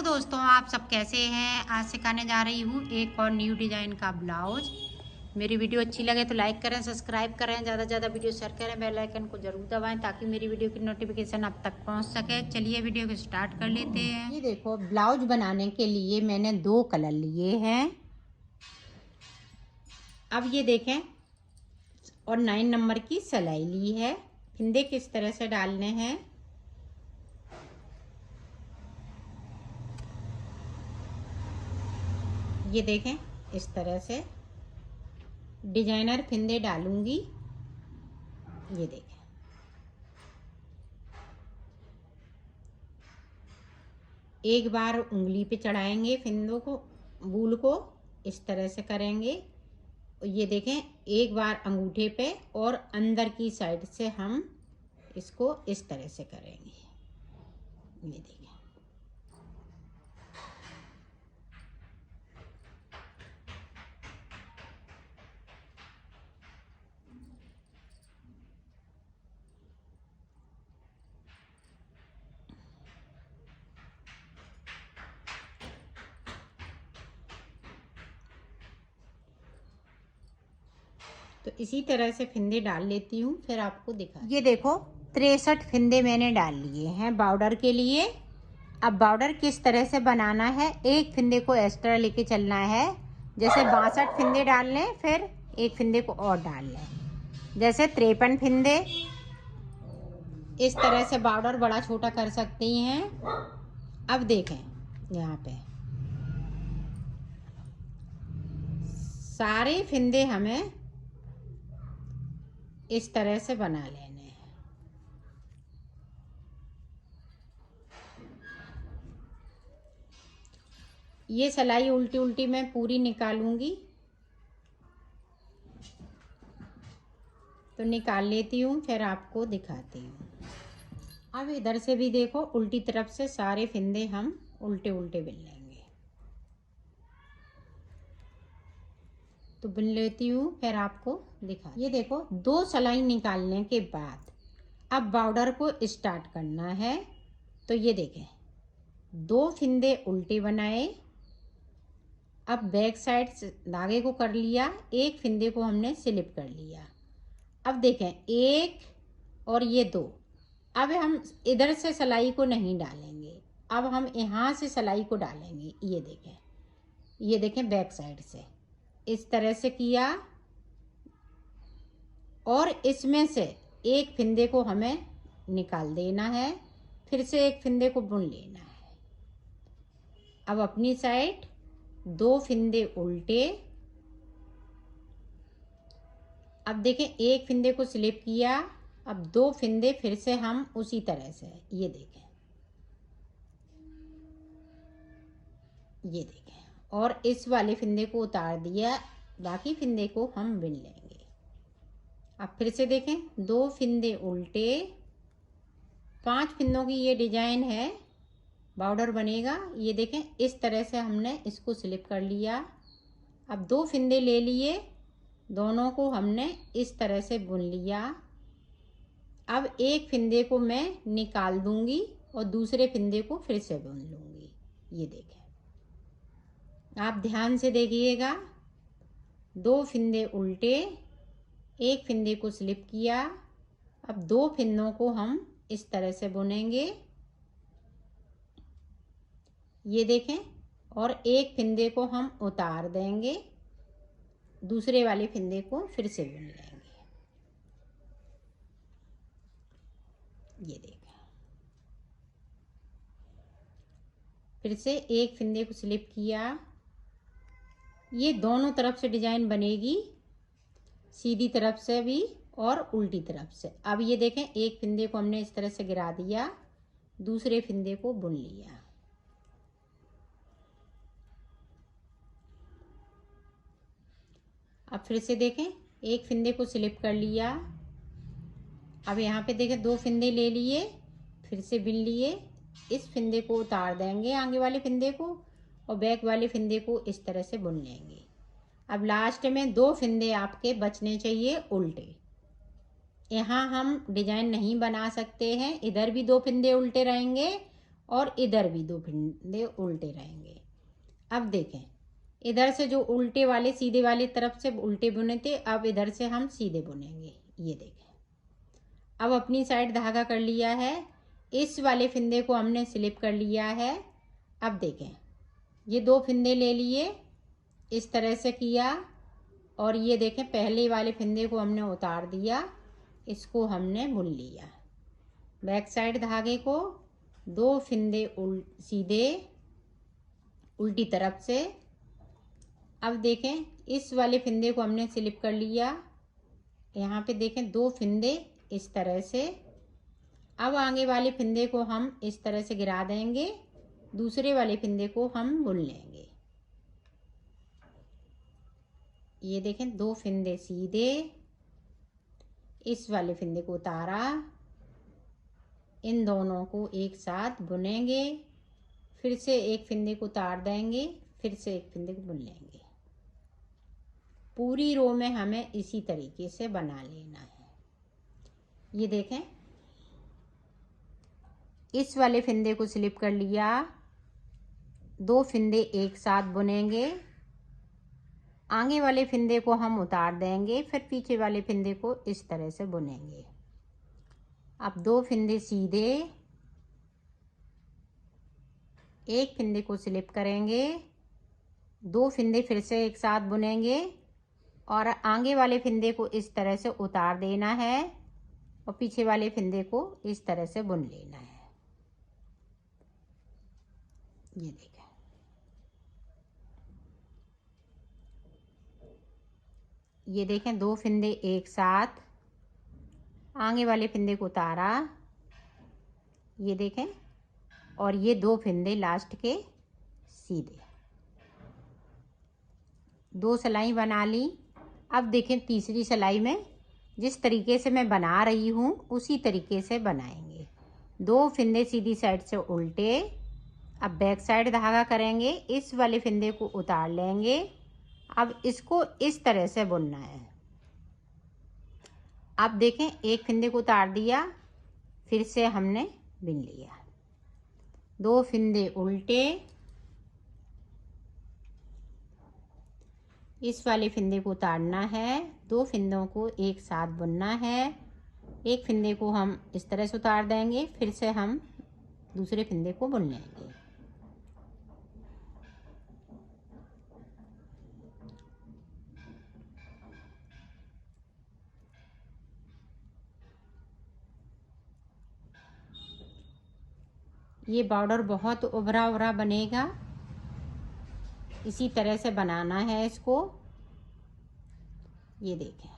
दोस्तों, आप सब कैसे हैं। आज सिखाने जा रही हूँ एक और न्यू डिज़ाइन का ब्लाउज। मेरी वीडियो अच्छी लगे तो लाइक करें, सब्सक्राइब करें, ज़्यादा से ज़्यादा वीडियो शेयर करें, बेल आइकन को ज़रूर दबाएं ताकि मेरी वीडियो की नोटिफिकेशन आप तक पहुँच सके। चलिए वीडियो को स्टार्ट कर लेते हैं। ये देखो, ब्लाउज बनाने के लिए मैंने 2 कलर लिए हैं। अब ये देखें, और 9 नंबर की सिलाई ली है। फिंदे किस तरह से डालने हैं, ये देखें। इस तरह से डिजाइनर फिंदे डालूंगी। ये देखें, एक बार उंगली पे चढ़ाएंगे फिंदों को, बूल को इस तरह से करेंगे। ये देखें, एक बार अंगूठे पे और अंदर की साइड से हम इसको इस तरह से करेंगे। ये देखें, तो इसी तरह से फिंदे डाल लेती हूँ, फिर आपको दिखा। ये देखो, 63 फिंदे मैंने डाल लिए हैं बॉर्डर के लिए। अब बॉर्डर किस तरह से बनाना है, एक फिंदे को एक्स्ट्रा लेके चलना है। जैसे 62 फिंदे डाल लें, फिर एक फिंदे को और डाल लें। जैसे 53 फिंदे, इस तरह से बॉर्डर बड़ा छोटा कर सकती हैं। अब देखें, यहाँ पे सारे फिंदे हमें इस तरह से बना लेने हैं। ये सिलाई उल्टी उल्टी मैं पूरी निकालूंगी, तो निकाल लेती हूँ, फिर आपको दिखाती हूँ। अब इधर से भी देखो, उल्टी तरफ से सारे फिंदे हम उल्टे उल्टे बुन लेंगे। तो बुन लेती हूँ, फिर आपको दिखा। ये देखो, 2 सिलाई निकालने के बाद अब बॉर्डर को स्टार्ट करना है। तो ये देखें, 2 फिंदे उल्टे बनाए। अब बैक साइड से धागे को कर लिया, एक फिंदे को हमने स्लिप कर लिया। अब देखें, 1 और ये 2। अब हम इधर से सिलाई को नहीं डालेंगे, अब हम यहाँ से सिलाई को डालेंगे। ये देखें बैक साइड से इस तरह से किया, और इसमें से एक फिंदे को हमें निकाल देना है, फिर से एक फिंदे को बुन लेना है। अब अपनी साइड 2 फिंदे उल्टे। अब देखें, एक फिंदे को स्लिप किया, अब 2 फिंदे फिर से हम उसी तरह से, ये देखें, और इस वाले फिंदे को उतार दिया, बाकी फिंदे को हम बुन लेंगे। अब फिर से देखें, 2 फिंदे उल्टे, 5 फिंदों की ये डिजाइन है, बॉर्डर बनेगा। ये देखें, इस तरह से हमने इसको स्लिप कर लिया। अब 2 फिंदे ले लिए, दोनों को हमने इस तरह से बुन लिया। अब एक फिंदे को मैं निकाल दूंगी और दूसरे फिंदे को फिर से बुन लूंगी। ये देखें, आप ध्यान से देखिएगा, 2 फिंदे उल्टे, एक फिंदे को स्लिप किया। अब 2 फिंदों को हम इस तरह से बुनेंगे, ये देखें, और एक फिंदे को हम उतार देंगे, दूसरे वाले फिंदे को फिर से बुन लेंगे। ये देखें, फिर से एक फिंदे को स्लिप किया। ये दोनों तरफ से डिजाइन बनेगी, सीधी तरफ से भी और उल्टी तरफ से। अब ये देखें, एक फिंदे को हमने इस तरह से गिरा दिया, दूसरे फिंदे को बुन लिया। अब फिर से देखें, एक फिंदे को स्लिप कर लिया। अब यहाँ पे देखें, 2 फिंदे ले लिए, फिर से बुन लिए। इस फिंदे को उतार देंगे, आगे वाले फिंदे को, और बैक वाले फिंदे को इस तरह से बुन लेंगे। अब लास्ट में 2 फिंदे आपके बचने चाहिए उल्टे। यहाँ हम डिजाइन नहीं बना सकते हैं, इधर भी 2 फिंदे उल्टे रहेंगे और इधर भी 2 फंदे उल्टे रहेंगे। अब देखें, इधर से जो उल्टे वाले सीधे वाले तरफ से उल्टे बुने थे, अब इधर से हम सीधे बुनेंगे। ये देखें, अब अपनी साइड धागा कर लिया है, इस वाले फंदे को हमने स्लिप कर लिया है। अब देखें, ये 2 फंदे ले लिए, इस तरह से किया, और ये देखें पहले वाले फंदे को हमने उतार दिया, इसको हमने बुन लिया। बैक साइड धागे को 2 फंदे सीधे उल्टी तरफ से। अब देखें, इस वाले फंदे को हमने स्लिप कर लिया, यहाँ पे देखें 2 फंदे इस तरह से। अब आगे वाले फंदे को हम इस तरह से गिरा देंगे, दूसरे वाले फंदे को हम बुन लेंगे। ये देखें 2 फंदे सीधे, इस वाले फंदे को उतारा, इन दोनों को एक साथ बुनेंगे, फिर से एक फंदे को उतार देंगे, फिर से एक फंदे को बुन लेंगे। पूरी रो में हमें इसी तरीके से बना लेना है। ये देखें, इस वाले फंदे को स्लिप कर लिया, 2 फंदे एक साथ बुनेंगे, आगे वाले फंदे को हम उतार देंगे, फिर पीछे वाले फंदे को इस तरह से बुनेंगे। अब 2 फंदे सीधे, एक फंदे को स्लिप करेंगे, 2 फंदे फिर से एक साथ बुनेंगे, और आगे वाले फंदे को इस तरह से उतार देना है, और पीछे वाले फंदे को इस तरह से बुन लेना है। ये देखें, ये देखें 2 फंदे एक साथ, आगे वाले फंदे को उतारा, ये देखें, और ये 2 फंदे लास्ट के सीधे, 2 सिलाई बना ली। अब देखें तीसरी सिलाई में जिस तरीके से मैं बना रही हूँ उसी तरीके से बनाएंगे। 2 फंदे सीधी साइड से उल्टे। अब बैक साइड धागा करेंगे, इस वाले फंदे को उतार लेंगे, अब इसको इस तरह से बुनना है। अब देखें, एक फंदे को उतार दिया, फिर से हमने बुन लिया, 2 फंदे उल्टे, इस वाले फंदे को उतारना है, 2 फंदों को एक साथ बुनना है, एक फंदे को हम इस तरह से उतार देंगे, फिर से हम दूसरे फंदे को बुन लेंगे। ये बॉर्डर बहुत उभरा उभरा बनेगा, इसी तरह से बनाना है इसको। ये देखें,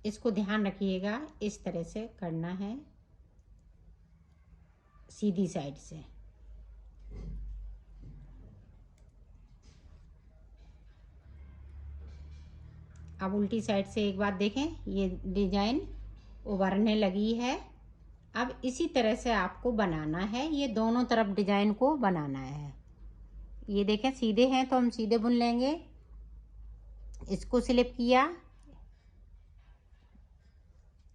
इसको ध्यान रखिएगा, इस तरह से करना है सीधी साइड से। अब उल्टी साइड से एक बात देखें, ये डिजाइन उभरने लगी है। अब इसी तरह से आपको बनाना है, ये दोनों तरफ डिजाइन को बनाना है। ये देखें सीधे हैं तो हम सीधे बुन लेंगे, इसको स्लिप किया,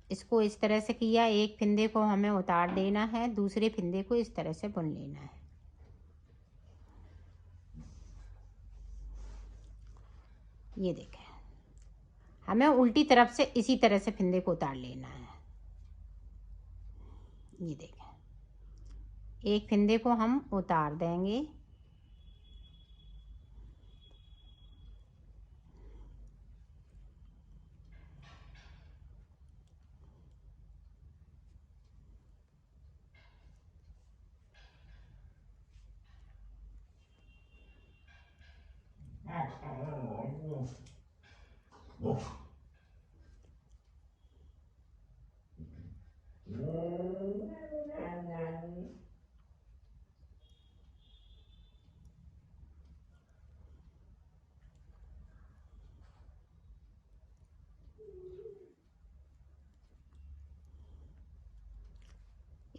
इसको इस तरह से किया, एक फंदे को हमें उतार देना है, दूसरे फंदे को इस तरह से बुन लेना है। ये देखें, हमें उल्टी तरफ से इसी तरह से फंदे को उतार लेना है। ये देखें, एक फंदे को हम उतार देंगे,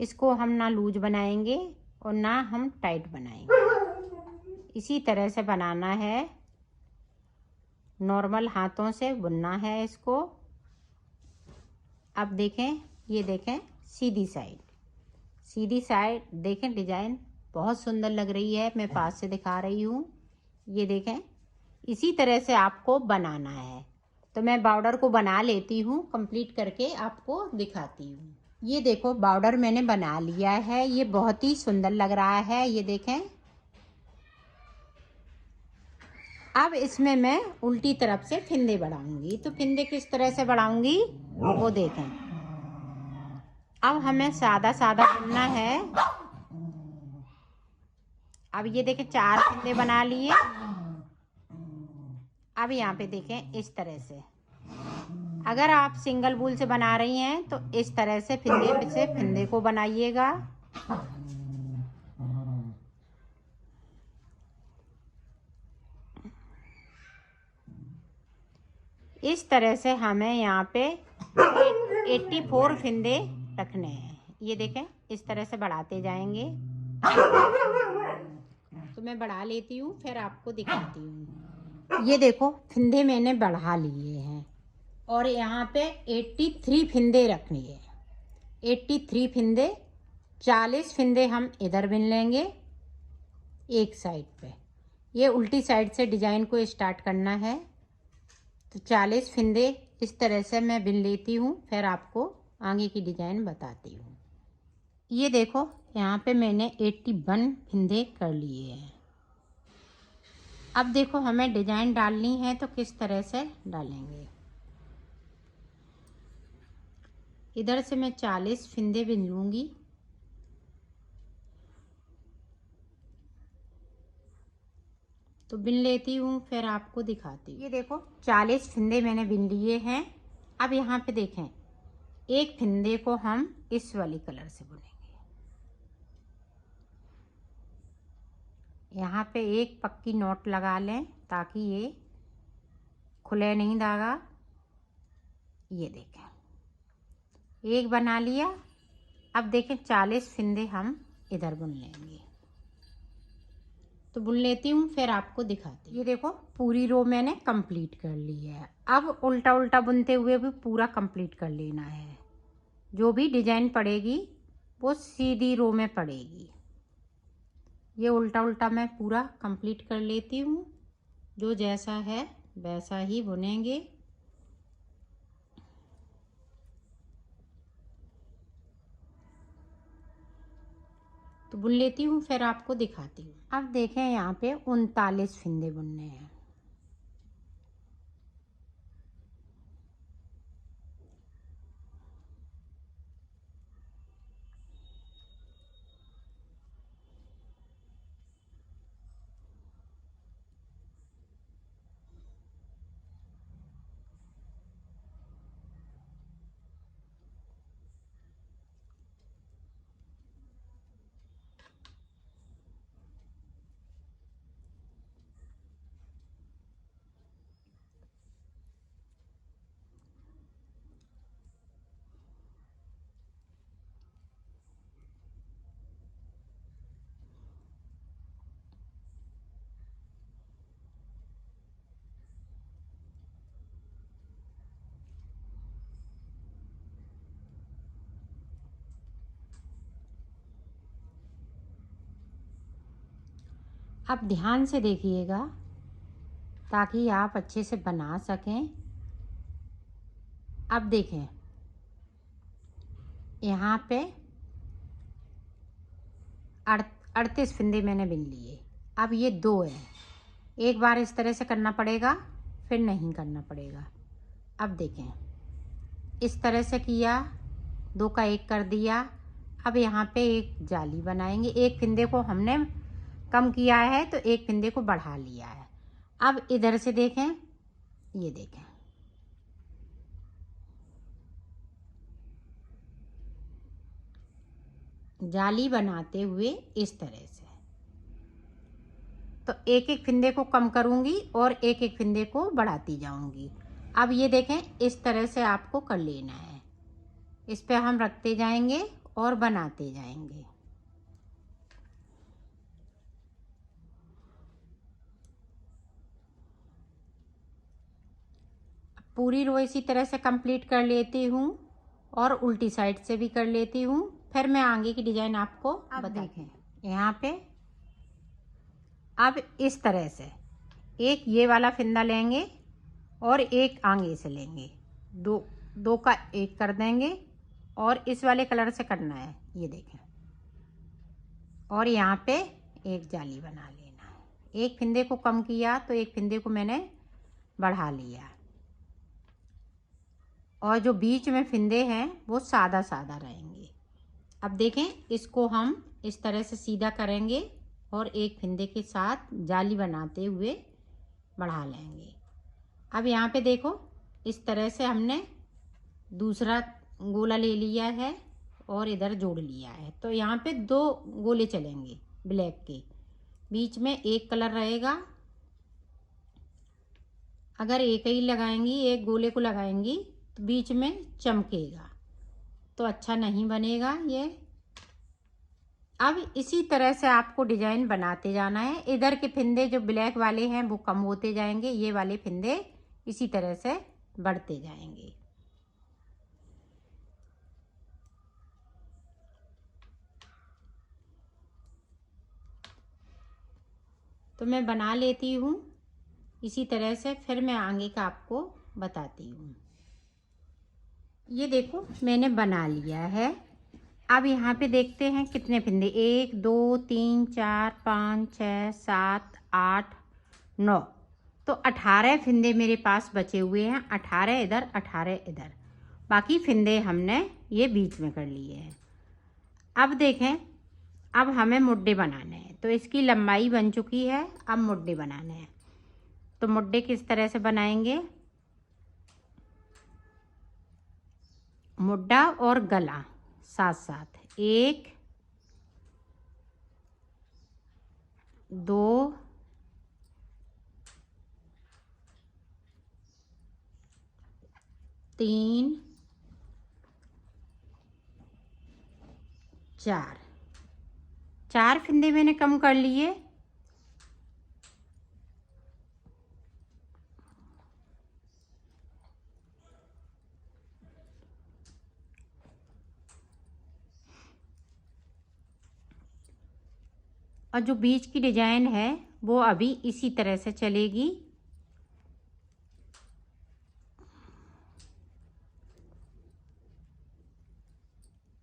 इसको हम ना लूज बनाएंगे और ना हम टाइट बनाएंगे। इसी तरह से बनाना है, नॉर्मल हाथों से बुनना है इसको। अब देखें, ये देखें सीधी साइड देखें, डिजाइन बहुत सुंदर लग रही है। मैं पास से दिखा रही हूँ, ये देखें। इसी तरह से आपको बनाना है। तो मैं बॉर्डर को बना लेती हूँ, कंप्लीट करके आपको दिखाती हूँ। ये देखो बॉर्डर मैंने बना लिया है, ये बहुत ही सुंदर लग रहा है, ये देखें। अब इसमें मैं उल्टी तरफ से फिंदे बढ़ाऊंगी। तो फिंदे किस तरह से बढ़ाऊंगी वो देखें। अब हमें सादा बुनना है। अब ये देखें 4 फिंदे बना लिए। अब यहाँ पे देखें इस तरह से, अगर आप सिंगल वूल से बना रही हैं तो इस तरह से फिंदे को बनाइएगा। इस तरह से हमें यहाँ पे 84 फिंदे रखने हैं। ये देखें इस तरह से बढ़ाते जाएंगे। तो मैं बढ़ा लेती हूँ, फिर आपको दिखाती हूँ। ये देखो फिंदे मैंने बढ़ा लिए हैं और यहाँ पे 83 फिंदे रखनी है। 83 फिंदे, 40 फिंदे हम इधर बिन लेंगे एक साइड पे। ये उल्टी साइड से डिजाइन को स्टार्ट करना है। तो 40 फिंदे इस तरह से मैं बिन लेती हूँ, फिर आपको आगे की डिजाइन बताती हूँ। ये देखो यहाँ पे मैंने 81 फिंदे कर लिए हैं। अब देखो हमें डिजाइन डालनी है तो किस तरह से डालेंगे। इधर से मैं 40 फिंदे बिन लूँगी। तो बिन लेती हूँ, फिर आपको दिखाती हूँ। ये देखो 40 फिंदे मैंने बिन लिए हैं। अब यहाँ पे देखें, एक फिंदे को हम इस वाली कलर से बुनेंगे। यहाँ पे एक पक्की नॉट लगा लें ताकि ये खुले नहीं धागा। ये देखें एक बना लिया। अब देखें 40 फिंदे हम इधर बुन लेंगे। तो बुन लेती हूँ, फिर आपको दिखाती हूँ। ये देखो पूरी रो मैंने कंप्लीट कर ली है। अब उल्टा बुनते हुए भी पूरा कंप्लीट कर लेना है। जो भी डिजाइन पड़ेगी वो सीधी रो में पड़ेगी। ये उल्टा मैं पूरा कंप्लीट कर लेती हूँ। जो जैसा है वैसा ही बुनेंगे। तो बुन लेती हूँ, फिर आपको दिखाती हूँ। अब देखें यहाँ पे 39 फिंदे बुनने हैं। अब ध्यान से देखिएगा ताकि आप अच्छे से बना सकें। अब देखें यहाँ पे 38 फिंदे मैंने बिन लिए। अब ये 2 है, एक बार इस तरह से करना पड़ेगा, फिर नहीं करना पड़ेगा। अब देखें इस तरह से किया, 2 का 1 कर दिया। अब यहाँ पे एक जाली बनाएंगे। एक फिंदे को हमने कम किया है तो एक फिंदे को बढ़ा लिया है। अब इधर से देखें, ये देखें जाली बनाते हुए इस तरह से। तो एक एक फिंदे को कम करूँगी और एक एक फिंदे को बढ़ाती जाऊँगी। अब ये देखें इस तरह से आपको कर लेना है। इस पे हम रखते जाएंगे और बनाते जाएंगे। पूरी रो इसी तरह से कंप्लीट कर लेती हूँ और उल्टी साइड से भी कर लेती हूँ, फिर मैं आगे की डिजाइन आपको देखें। यहाँ पे अब इस तरह से एक ये वाला फिंदा लेंगे और एक आगे से लेंगे, दो का एक कर देंगे और इस वाले कलर से करना है, ये देखें। और यहाँ पे एक जाली बना लेना है। एक फिंदे को कम किया तो एक फिंदे को मैंने बढ़ा लिया, और जो बीच में फिंदे हैं वो सादा सादा रहेंगे। अब देखें, इसको हम इस तरह से सीधा करेंगे और एक फिंदे के साथ जाली बनाते हुए बढ़ा लेंगे। अब यहाँ पे देखो, इस तरह से हमने दूसरा गोला ले लिया है और इधर जोड़ लिया है। तो यहाँ पे 2 गोले चलेंगे ब्लैक के, बीच में एक कलर रहेगा। अगर एक ही लगाएंगी, एक गोले को लगाएंगी तो बीच में चमकेगा, तो अच्छा नहीं बनेगा ये। अब इसी तरह से आपको डिजाइन बनाते जाना है। इधर के फिंदे जो ब्लैक वाले हैं वो कम होते जाएंगे, ये वाले फिंदे इसी तरह से बढ़ते जाएंगे। तो मैं बना लेती हूँ इसी तरह से, फिर मैं आगे का आपको बताती हूँ। ये देखो, मैंने बना लिया है। अब यहाँ पे देखते हैं कितने फिंदे, 1 2 3 4 5 6 7 8 9, तो 18 फिंदे मेरे पास बचे हुए हैं। 18 इधर 18 इधर, बाकी फिंदे हमने ये बीच में कर लिए हैं। अब देखें, अब हमें मुड्डे बनाने हैं। तो इसकी लंबाई बन चुकी है, अब मुड्डे बनाने हैं। तो मुड्डे किस तरह से बनाएंगे, मुड्डा और गला साथ साथ, 1 2 3 4 फिंदे मैंने कम कर लिए। और जो बीच की डिजाइन है वो अभी इसी तरह से चलेगी।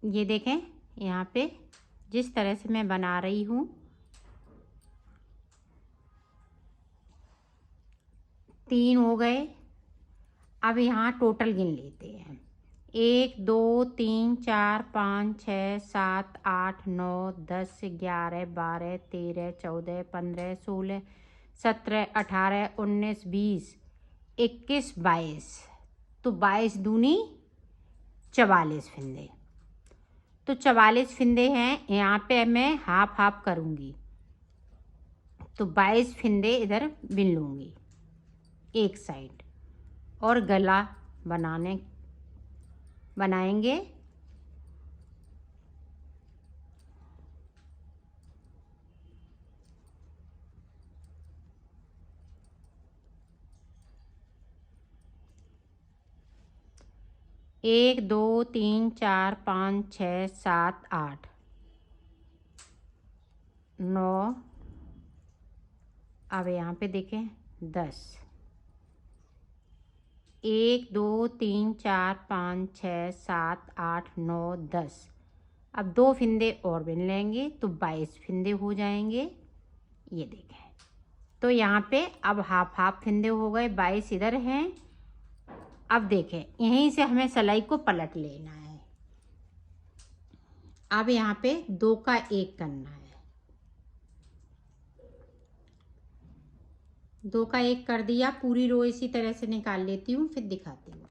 ये देखें, यहाँ पे जिस तरह से मैं बना रही हूँ, 3 हो गए। अब यहाँ टोटल गिन लेते हैं, 1 2 3 4 5 6 7 8 9 10 11 12 13 14 15 16 17 18 19 20 21 22, तो 22 दूनी 44 फिंदे। तो 44 फिंदे हैं, यहाँ पे मैं हाफ हाफ करूँगी, तो 22 फिंदे इधर बिन लूँगी एक साइड, और गला बनाएंगे। एक 2 3 4 5 6 7 8 9, अब यहाँ पे देखें 10, 1 2 3 4 5 6 7 8 9 10। अब 2 फिंदे और बिन लेंगे तो 22 फिंदे हो जाएंगे। ये देखें, तो यहाँ पे अब हाफ हाफ फिंदे हो गए, 22 इधर हैं। अब देखें, यहीं से हमें सिलाई को पलट लेना है। अब यहाँ पे 2 का 1 करना है, 2 का 1 कर दिया। पूरी रो इसी तरह से निकाल लेती हूँ, फिर दिखाती हूँ।